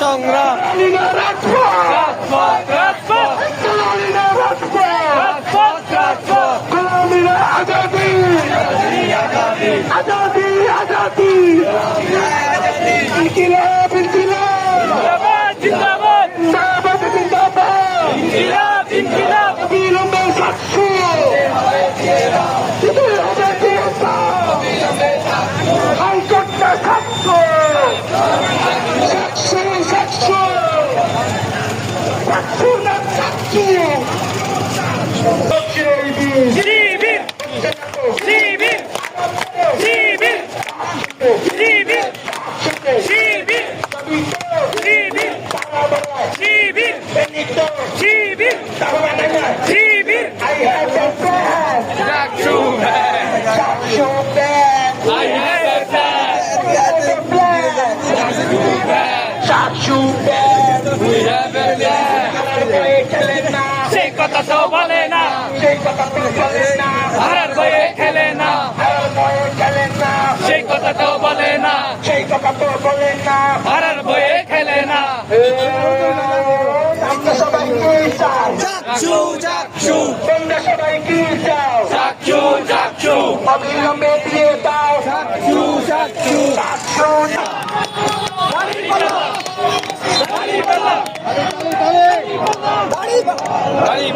সংগ্রাম আজাদি আজাদি আজাদি ইনকিলাব ইনকিলাব জিন্দাবাদ জিন্দাবাদ জিন্দাবাদ ইনকিলাব ইনকিলাব বিলম্বে সাতশো হাইকোর্টটা সাতশো সাতশো সাতশো সাতশো না সাতশো সেই কথা তো বলে না, সেই কথা তো বলে না, হারার ভয়ে খেলে না, সেই কথা তো বলে না, সেই কথা তো বলে না, হারার ভয়ে খেলে না। আমরা সবাই কি চাই? চাকসু চাকসু তোমরা সবাই কি চাও? চাকসু চাকসু অবিলম্বে দিয়ে দাও চাকসু চাকসু চাকসু দাড়ি